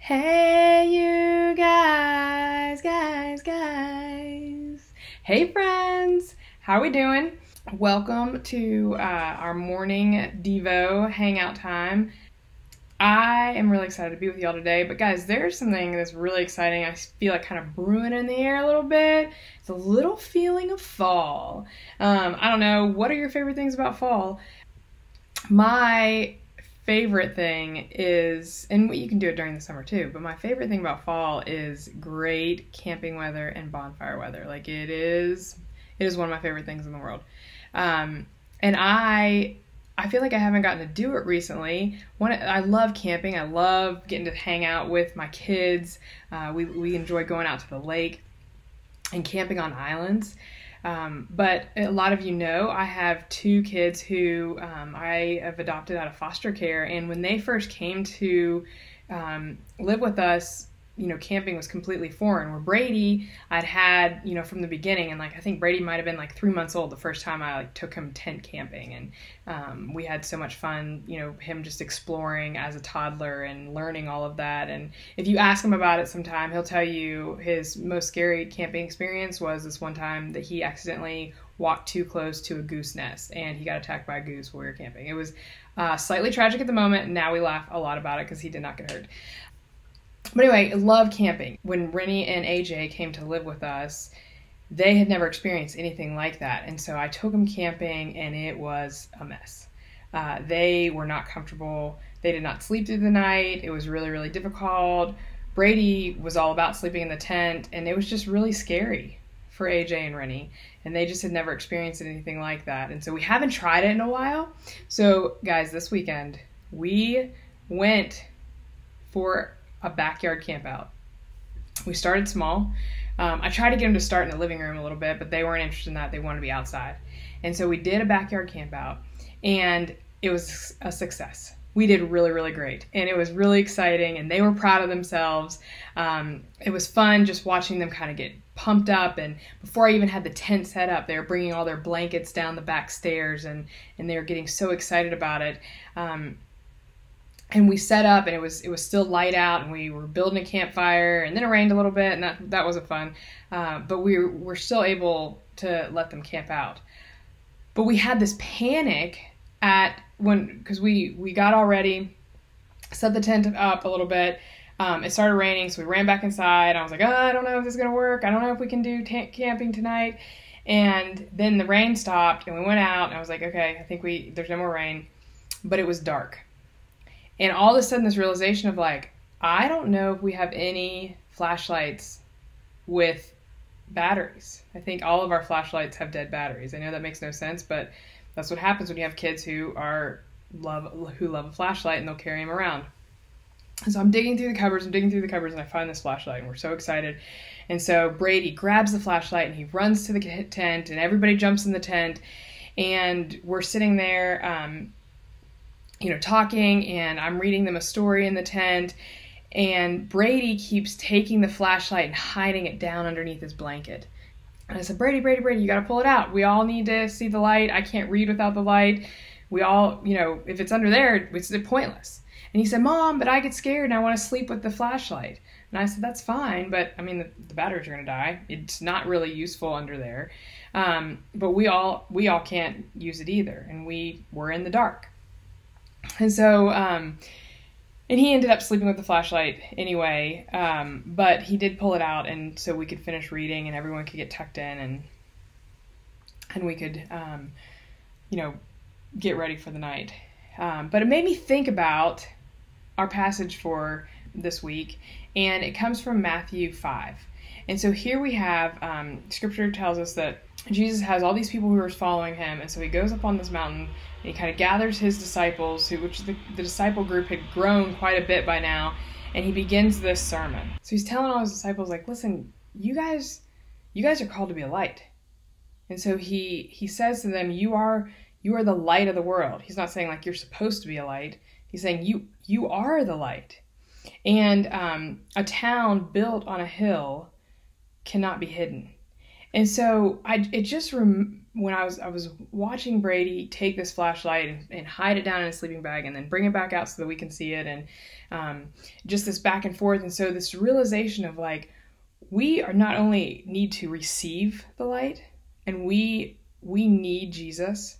Hey, you guys. Hey, friends. How are we doing? Welcome to our morning Devo hangout time. I am really excited to be with y'all today, but guys, there's something that's really exciting. I feel like kind of brewing in the air a little bit. It's a little feeling of fall. I don't know. What are your favorite things about fall? My favorite thing is, and you can do it during the summer too, but my favorite thing about fall is great camping weather and bonfire weather. Like it is one of my favorite things in the world. And I feel like I haven't gotten to do it recently. I love camping. I love getting to hang out with my kids. We enjoy going out to the lake and camping on islands. But a lot of you know I have two kids who I have adopted out of foster care, and when they first came to live with us, camping was completely foreign. Where Brady, I'd had, from the beginning, and I think Brady might have been 3 months old the first time I took him tent camping, and we had so much fun, him just exploring as a toddler and learning all of that. And if you ask him about it sometime, he'll tell you his most scary camping experience was this one time that he accidentally walked too close to a goose nest and he got attacked by a goose while we were camping. It was slightly tragic at the moment, and now we laugh a lot about it because he did not get hurt. But anyway, I love camping. When Rennie and AJ came to live with us, they had never experienced anything like that. And so I took them camping, and it was a mess. They were not comfortable. They did not sleep through the night. It was really, really difficult. Brady was all about sleeping in the tent, and it was just really scary for AJ and Rennie. And they just had never experienced anything like that. And so we haven't tried it in a while. So, guys, this weekend, we went for a backyard camp out. We started small. I tried to get them to start in the living room a little bit, but they weren't interested in that. They wanted to be outside. And so we did a backyard camp out, and it was a success. We did really, really great. And it was really exciting, and they were proud of themselves. It was fun just watching them kind of get pumped up. And before I even had the tent set up, they were bringing all their blankets down the back stairs, and they were getting so excited about it. And we set up, and it was still light out, and we were building a campfire, and then it rained a little bit, and that wasn't fun. But we were still able to let them camp out. But we had this panic because we got all ready, set the tent up a little bit. It started raining, so we ran back inside. I was like, I don't know if this is going to work. I don't know if we can do camping tonight. And then the rain stopped, and we went out, and I was like, okay, I think there's no more rain. But it was dark. And all of a sudden, this realization of I don't know if we have any flashlights with batteries. I think all of our flashlights have dead batteries. I know that makes no sense, but that's what happens when you have kids who love a flashlight, and they'll carry them around. And so I'm digging through the cupboards, and I find this flashlight, and we're so excited. And so Brady grabs the flashlight, and he runs to the tent, and everybody jumps in the tent, and we're sitting there, talking, and I'm reading them a story in the tent, and Brady keeps taking the flashlight and hiding it down underneath his blanket. And I said, Brady, you gotta pull it out. We all need to see the light. I can't read without the light. We all, if it's under there, it's pointless. And he said, Mom, but I get scared and I want to sleep with the flashlight. And I said, that's fine, but the batteries are gonna die. It's not really useful under there. But we all can't use it either, and we were in the dark. And so, and he ended up sleeping with the flashlight anyway, but he did pull it out, and so we could finish reading, and everyone could get tucked in, and we could, get ready for the night. But it made me think about our passage for this week, and it comes from Matthew 5. And so here we have, scripture tells us that Jesus has all these people who are following him, and so he goes up on this mountain, and he kind of gathers his disciples, which the disciple group had grown quite a bit by now, and he begins this sermon. So he's telling all his disciples, listen, you guys are called to be a light. And so he says to them, you are the light of the world. He's not saying you're supposed to be a light. He's saying you are the light. And a town built on a hill cannot be hidden. And so it just when I was watching Brady take this flashlight and hide it down in a sleeping bag and then bring it back out so that we can see it, and just this back and forth. And so this realization of like, we are not only need to receive the light, and we need Jesus,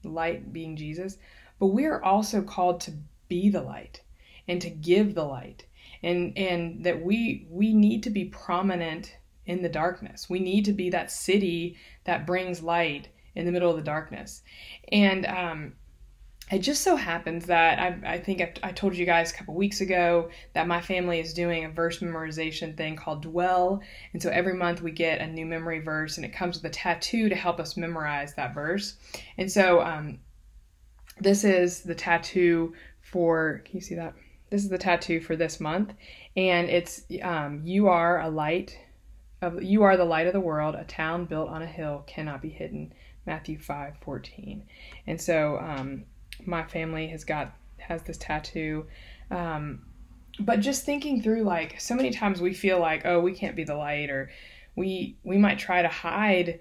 the light being Jesus, but we are also called to be the light and to give the light, and that we need to be prominent in the darkness. We need to be that city that brings light in the middle of the darkness. And it just so happens that I think I told you guys a couple weeks ago that my family is doing a verse memorization thing called Dwell. And so every month we get a new memory verse, and it comes with a tattoo to help us memorize that verse. And so this is the tattoo for, can you see that? This is the tattoo for this month. And it's, you are the light of the world. A town built on a hill cannot be hidden. Matthew 5:14. And so my family has this tattoo. But just thinking through, like, so many times we feel like, oh, we can't be the light, or we might try to hide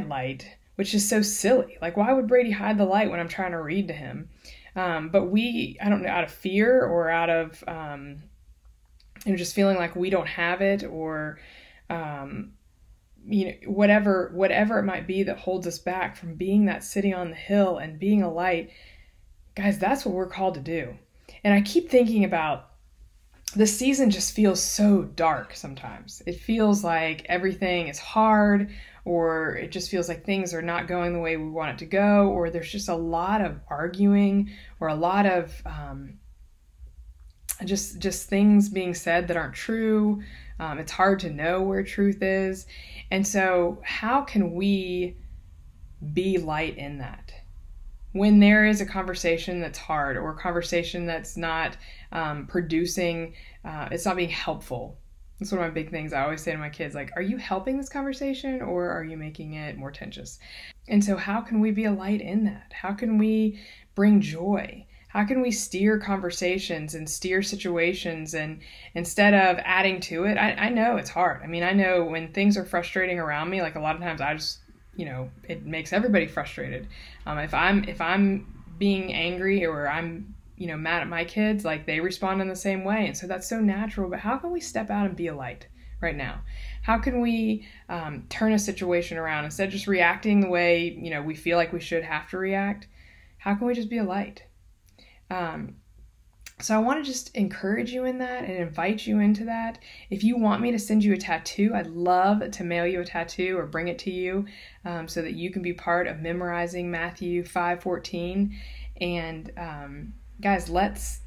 light, which is so silly. Like, why would Brady hide the light when I'm trying to read to him? But I don't know, out of fear or out of just feeling like we don't have it, or whatever it might be that holds us back from being that city on the hill and being a light. Guys, that's what we're called to do. And I keep thinking about this season just feels so dark sometimes. It feels like everything is hard, or it just feels like things are not going the way we want it to go, or there's just a lot of arguing, or a lot of just things being said that aren't true. It's hard to know where truth is. And so how can we be light in that? When there is a conversation that's hard, or a conversation that's not producing, it's not being helpful. That's one of my big things I always say to my kids, like, are you helping this conversation, or are you making it more tense? And so how can we be a light in that? How can we bring joy? How can we steer conversations and steer situations, and instead of adding to it? I know it's hard. I mean, I know when things are frustrating around me, like a lot of times I just, it makes everybody frustrated. If I'm being angry, or I'm, mad at my kids, like, they respond in the same way. And so that's so natural. But how can we step out and be a light right now? How can we turn a situation around instead of just reacting the way, we feel like we should have to react? How can we just be a light? So I want to just encourage you in that and invite you into that. If you want me to send you a tattoo, I'd love to mail you a tattoo or bring it to you, so that you can be part of memorizing Matthew 5:14. And guys, let's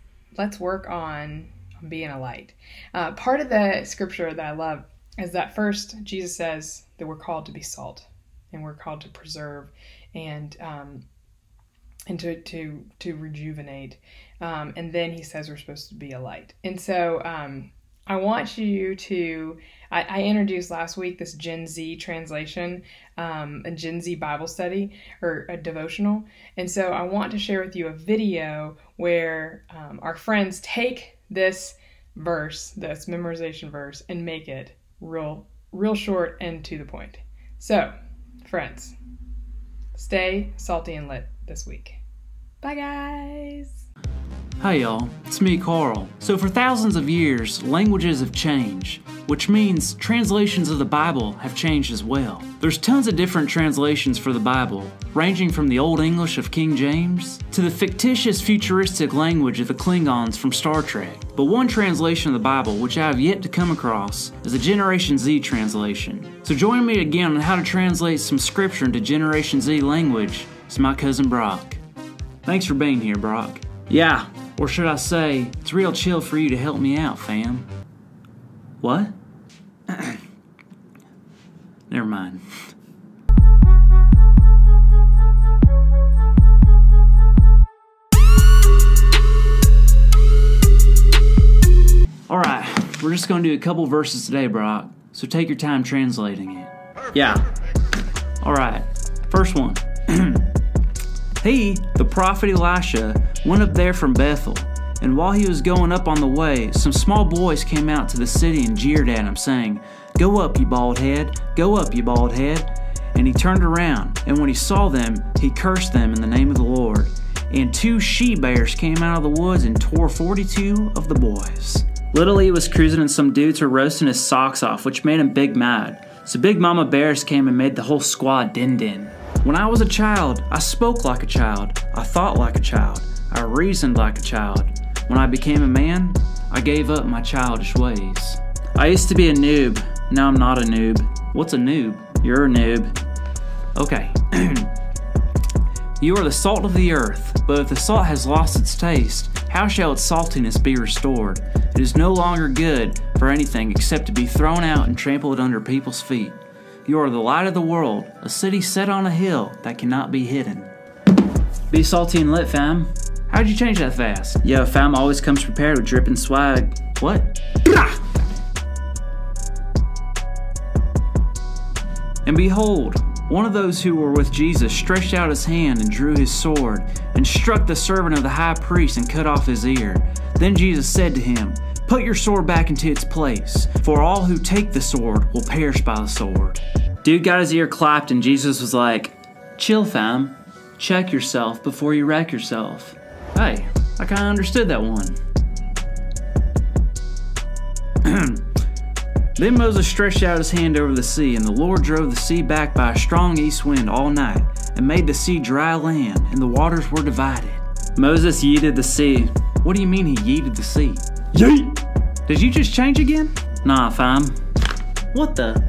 work on being a light. Part of the scripture that I love is that first Jesus says that we're called to be salt, and we're called to preserve and to rejuvenate. And then he says we're supposed to be a light. And so I want you to, I introduced last week this Gen Z translation, a Gen Z Bible study, or a devotional. And so I want to share with you a video where our friends take this verse, this memorization verse, and make it real short and to the point. So, friends, stay salty and lit this week. Bye, guys. Hi y'all, it's me, Carl. So for thousands of years, languages have changed, which means translations of the Bible have changed as well. There's tons of different translations for the Bible, ranging from the Old English of King James to the fictitious futuristic language of the Klingons from Star Trek. But one translation of the Bible which I have yet to come across is the Generation Z translation. So join me again on how to translate some scripture into Generation Z language. It's my cousin Brock. Thanks for being here, Brock. Yeah, or should I say, it's real chill for you to help me out, fam. What? Never mind. Alright, we're just gonna do a couple verses today, Brock, so take your time translating it. Yeah. Alright, first one. He, the prophet Elisha, went up there from Bethel, and while he was going up on the way, some small boys came out to the city and jeered at him, saying, "Go up, you bald head! Go up, you bald head!" And he turned around, and when he saw them, he cursed them in the name of the Lord. And 2 she-bears came out of the woods and tore 42 of the boys. Little E was cruising and some dudes were roasting his socks off, which made him big mad. So Big Mama Bears came and made the whole squad din-din. When I was a child, I spoke like a child. I thought like a child. I reasoned like a child. When I became a man, I gave up my childish ways. I used to be a noob. Now I'm not a noob. What's a noob? You're a noob. Okay. You are the salt of the earth, but if the salt has lost its taste, how shall its saltiness be restored? It is no longer good for anything except to be thrown out and trampled under people's feet. You are the light of the world, a city set on a hill that cannot be hidden. Be salty and lit, fam. How'd you change that fast? Yo, fam always comes prepared with dripping swag. What? And behold, one of those who were with Jesus stretched out his hand and drew his sword, and struck the servant of the high priest and cut off his ear. Then Jesus said to him, "Put your sword back into its place, for all who take the sword will perish by the sword." Dude got his ear clapped and Jesus was like, "Chill, fam. Check yourself before you wreck yourself." Hey, I kinda understood that one. Then Moses stretched out his hand over the sea, and the Lord drove the sea back by a strong east wind all night, and made the sea dry land, and the waters were divided. Moses yeeted the sea. What do you mean he yeeted the sea? Yeet! Did you just change again? Nah, fam. What the?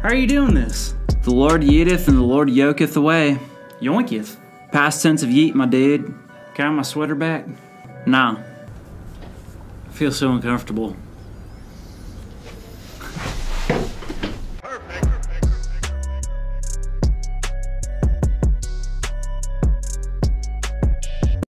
How are you doing this? The Lord yeeteth and the Lord yoketh away. Yoinketh. Past tense of yeet, my dude. Can I have my sweater back? Nah. I feel so uncomfortable.